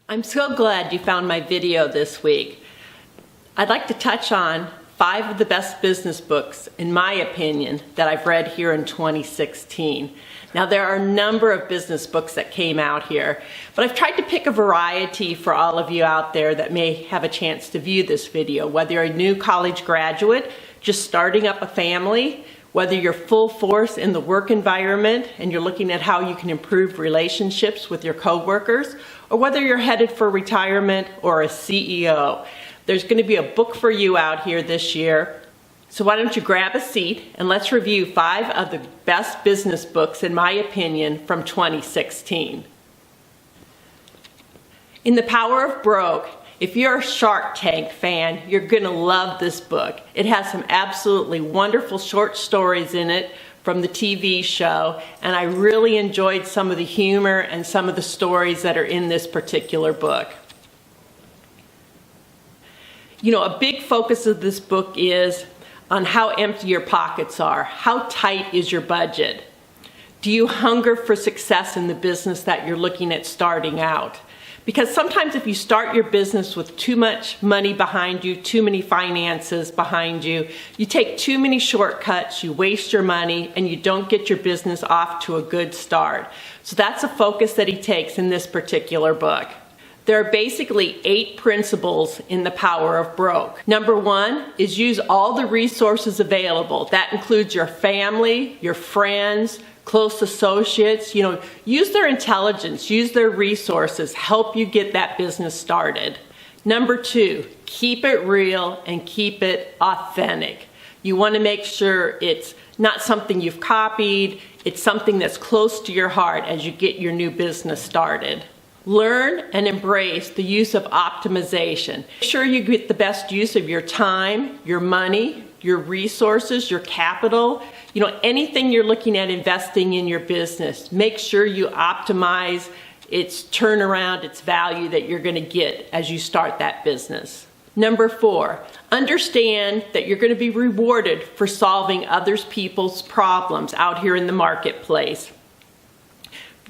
I'm so glad you found my video this week. I'd like to touch on 5 of the best business books, in my opinion, that I've read here in 2016. Now, there are a number of business books that came out here, but I've tried to pick a variety for all of you out there that may have a chance to view this video, whether you're a new college graduate, just starting up a family, whether you're full force in the work environment and you're looking at how you can improve relationships with your coworkers, or whether you're headed for retirement or a CEO. There's going to be a book for you out here this year. So why don't you grab a seat and let's review 5 of the best business books, in my opinion, from 2016. In The Power of Broke, if you're a Shark Tank fan, you're going to love this book. It has some absolutely wonderful short stories in it from the TV show, and I really enjoyed some of the humor and some of the stories that are in this particular book. You know, a big focus of this book is on how empty your pockets are. How tight is your budget? Do you hunger for success in the business that you're looking at starting out? Because sometimes if you start your business with too much money behind you, too many finances behind you, you take too many shortcuts, you waste your money, and you don't get your business off to a good start. So that's a focus that he takes in this particular book. There are basically 8 principles in The Power of Broke. Number 1 is use all the resources available. That includes your family, your friends, close associates. Use their intelligence, use their resources, help you get that business started. Number 2, keep it real and keep it authentic. You want to make sure it's not something you've copied, it's something that's close to your heart as you get your new business started. Learn and embrace the use of optimization. Make sure you get the best use of your time, your money, your resources, your capital. Anything you're looking at investing in your business, make sure you optimize its turnaround, its value that you're going to get as you start that business. Number 4, understand that you're going to be rewarded for solving other people's problems out here in the marketplace.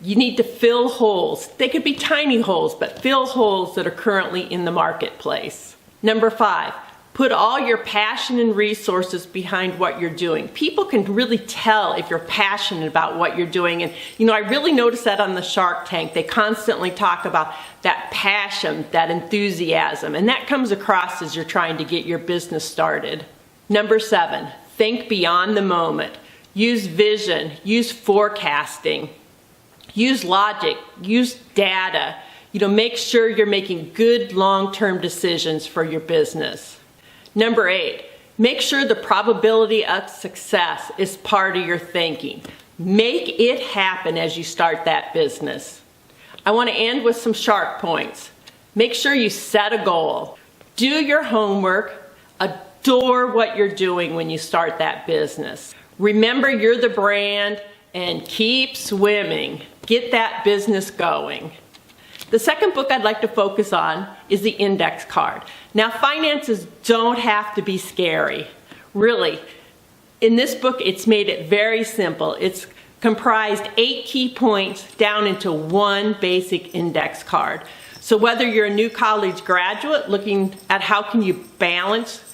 You need to fill holes. They could be tiny holes, but fill holes that are currently in the marketplace. Number 5, put all your passion and resources behind what you're doing. People can really tell if you're passionate about what you're doing. And I really noticed that on the Shark Tank. They constantly talk about that passion, that enthusiasm, and that comes across as you're trying to get your business started. Number 7, think beyond the moment. Use vision, use forecasting. Use logic, use data. Make sure you're making good long-term decisions for your business. Number 8, make sure the probability of success is part of your thinking. Make it happen as you start that business. I want to end with some sharp points. Make sure you set a goal. Do your homework. Adore what you're doing when you start that business. Remember you're the brand and keep swimming. Get that business going. The second book I'd like to focus on is The Index Card. Now, finances don't have to be scary. Really, in this book, it's made it very simple. It's comprised 8 key points down into 1 basic index card. So whether you're a new college graduate looking at how can you balance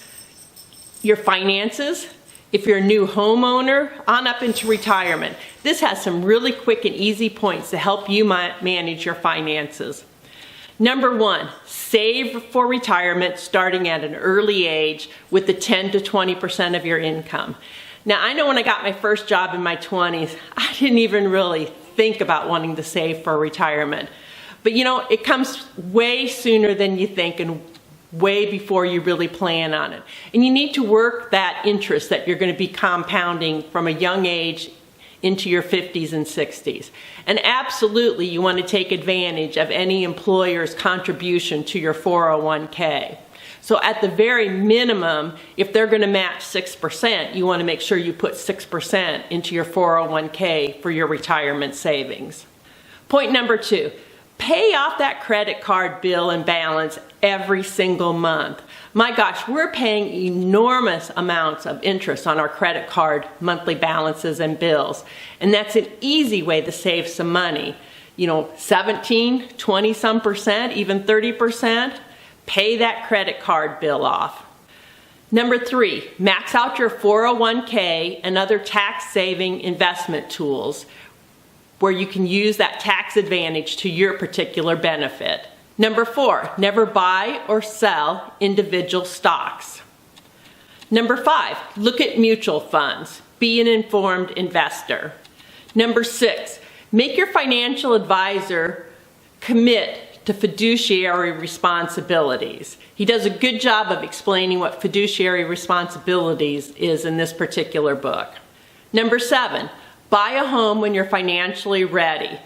your finances, if you're a new homeowner, on up into retirement, this has some really quick and easy points to help you manage your finances. Number 1, save for retirement starting at an early age with the 10 to 20% of your income. Now, I know when I got my first job in my 20s, I didn't even really think about wanting to save for retirement. But it comes way sooner than you think and way before you really plan on it. And you need to work that interest that you're going to be compounding from a young age into your 50s and 60s. And absolutely, you want to take advantage of any employer's contribution to your 401k. So at the very minimum, if they're going to match 6%, you want to make sure you put 6% into your 401k for your retirement savings. Point number 2, pay off that credit card bill and balance every single month. My gosh, we're paying enormous amounts of interest on our credit card monthly balances and bills. And that's an easy way to save some money. 17, 20 some percent, even 30%, pay that credit card bill off. Number 3, max out your 401k and other tax-saving investment tools where you can use that tax advantage to your particular benefit. Number 4, never buy or sell individual stocks. Number 5, look at mutual funds. Be an informed investor. Number 6, make your financial advisor commit to fiduciary responsibilities. He does a good job of explaining what fiduciary responsibilities is in this particular book. Number 7, buy a home when you're financially ready.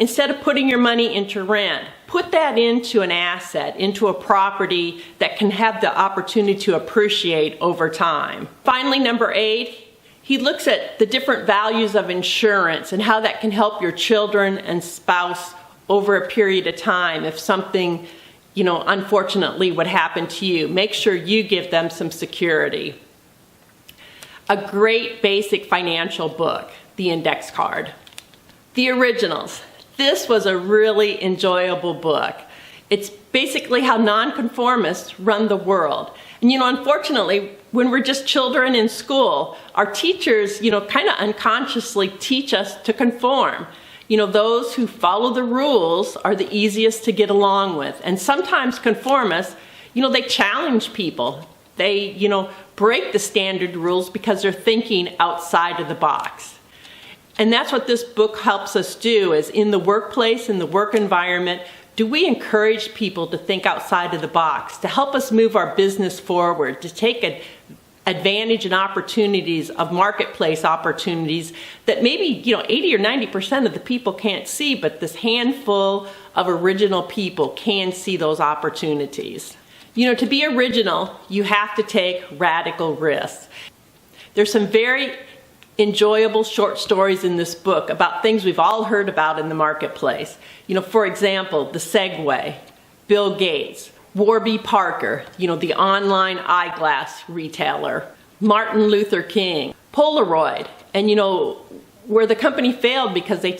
Instead of putting your money into rent, put that into an asset, into a property that can have the opportunity to appreciate over time. Finally, number 8, he looks at the different values of insurance and how that can help your children and spouse over a period of time if something, unfortunately would happen to you. Make sure you give them some security. A great basic financial book, The Index Card. The Originals. This was a really enjoyable book. It's basically how nonconformists run the world. And unfortunately, when we're just children in school, our teachers, kind of unconsciously teach us to conform. Those who follow the rules are the easiest to get along with. And sometimes conformists, they challenge people. They, break the standard rules because they're thinking outside of the box. And that's what this book helps us do, is in the workplace, in the work environment, do we encourage people to think outside of the box, to help us move our business forward, to take advantage and opportunities of marketplace opportunities that maybe 80 or 90% of the people can't see, but this handful of original people can see those opportunities. To be original, you have to take radical risks. There's some very enjoyable short stories in this book about things we've all heard about in the marketplace. For example, the Segway, Bill Gates, Warby Parker, the online eyeglass retailer, Martin Luther King, Polaroid, and where the company failed because they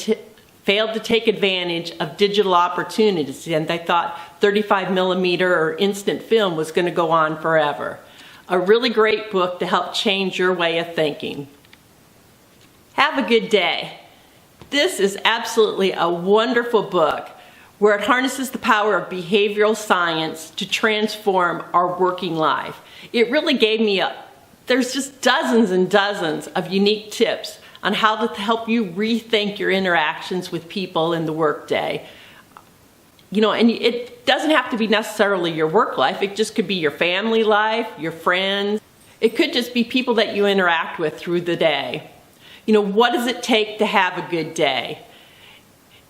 failed to take advantage of digital opportunities, and they thought 35 millimeter or instant film was going to go on forever. A really great book to help change your way of thinking. Have a good day. This is absolutely a wonderful book where it harnesses the power of behavioral science to transform our working life. It really gave me there's just dozens and dozens of unique tips on how to help you rethink your interactions with people in the workday. And it doesn't have to be necessarily your work life. It just could be your family life, your friends. It could just be people that you interact with through the day. What does it take to have a good day?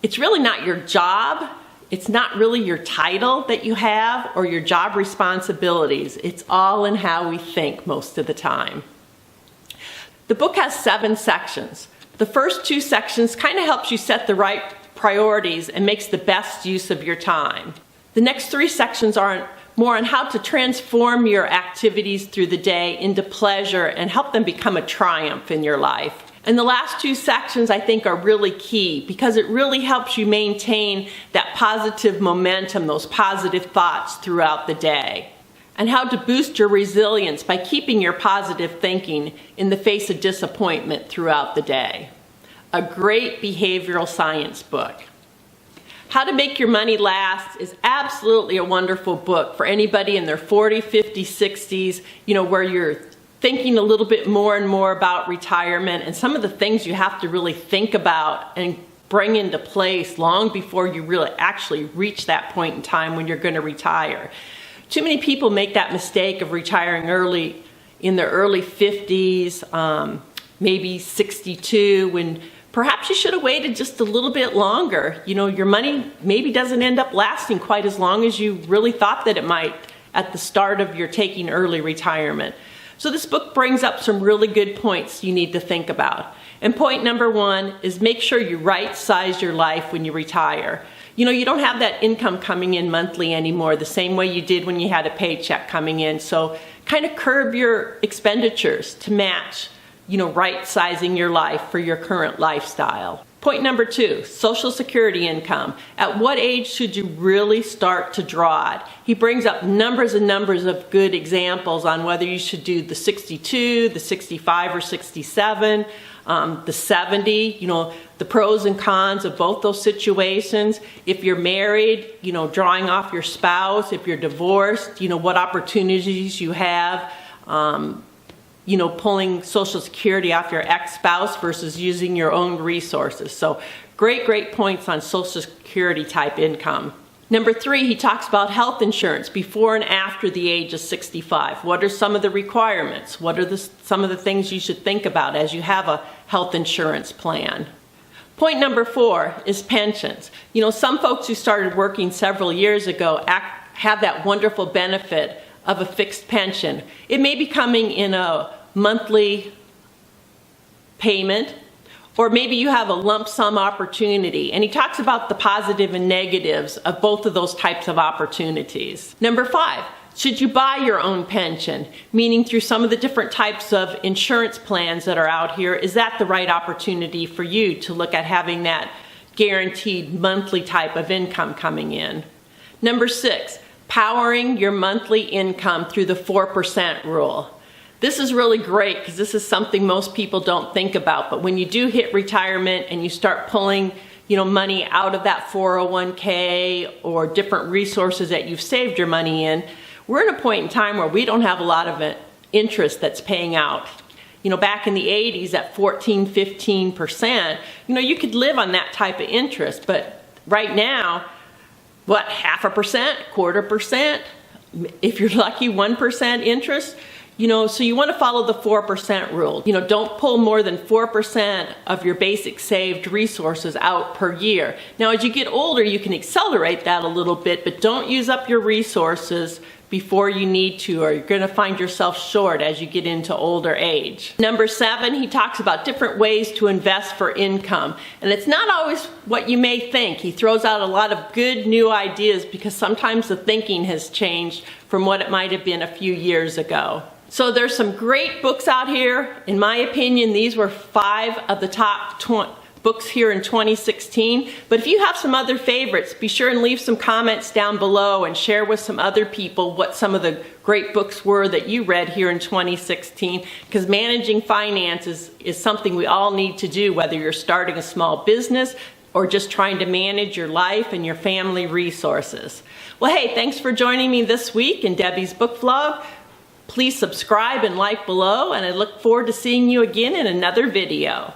It's really not your job. It's not really your title that you have or your job responsibilities. It's all in how we think most of the time. The book has 7 sections. The first 2 sections kind of helps you set the right priorities and makes the best use of your time. The next 3 sections are more on how to transform your activities through the day into pleasure and help them become a triumph in your life. And the last 2 sections I think are really key because it really helps you maintain that positive momentum, those positive thoughts throughout the day. And how to boost your resilience by keeping your positive thinking in the face of disappointment throughout the day. A great behavioral science book. How to Make Your Money Last is absolutely a wonderful book for anybody in their 40s, 50s, 60s, where you're thinking a little bit more and more about retirement and some of the things you have to really think about and bring into place long before you really actually reach that point in time when you're going to retire. Too many people make that mistake of retiring early, in their early 50s, maybe 62, when perhaps you should have waited just a little bit longer. Your money maybe doesn't end up lasting quite as long as you really thought that it might at the start of your taking early retirement. So this book brings up some really good points you need to think about. And point number 1 is make sure you right-size your life when you retire. You don't have that income coming in monthly anymore the same way you did when you had a paycheck coming in. So kind of curb your expenditures to match, right-sizing your life for your current lifestyle. Point number 2, Social Security income. At what age should you really start to draw it? He brings up numbers and numbers of good examples on whether you should do the 62, the 65 or 67, the 70, the pros and cons of both those situations. If you're married, drawing off your spouse. If you're divorced, what opportunities you have. Pulling Social Security off your ex-spouse versus using your own resources. So great points on Social Security type income. Number 3, he talks about health insurance before and after the age of 65. What are some of the requirements? What are some of the things you should think about as you have a health insurance plan? Point number 4 is pensions. Some folks who started working several years ago have that wonderful benefit of a fixed pension. It may be coming in a monthly payment, or maybe you have a lump sum opportunity. And he talks about the positive and negatives of both of those types of opportunities. Number 5, should you buy your own pension? Meaning through some of the different types of insurance plans that are out here, is that the right opportunity for you to look at having that guaranteed monthly type of income coming in? Number 6, powering your monthly income through the 4% rule. This is really great because this is something most people don't think about, but when you do hit retirement and you start pulling money out of that 401k or different resources that you've saved your money in, we're in a point in time where we don't have a lot of interest that's paying out. Back in the 80s at 14-15%, you could live on that type of interest, but right now, 0.5%, 0.25%, if you're lucky, 1% interest. So you want to follow the 4% rule. Don't pull more than 4% of your basic saved resources out per year. Now, as you get older, you can accelerate that a little bit, but don't use up your resources before you need to, or you're going to find yourself short as you get into older age. Number 7, he talks about different ways to invest for income. And it's not always what you may think. He throws out a lot of good new ideas because sometimes the thinking has changed from what it might have been a few years ago. So there's some great books out here. In my opinion, these were 5 of the top books here in 2016. But if you have some other favorites, be sure and leave some comments down below and share with some other people what some of the great books were that you read here in 2016. Because managing finances is something we all need to do, whether you're starting a small business or just trying to manage your life and your family resources. Well, hey, thanks for joining me this week in Debbie's Book Vlog. Please subscribe and like below, and I look forward to seeing you again in another video.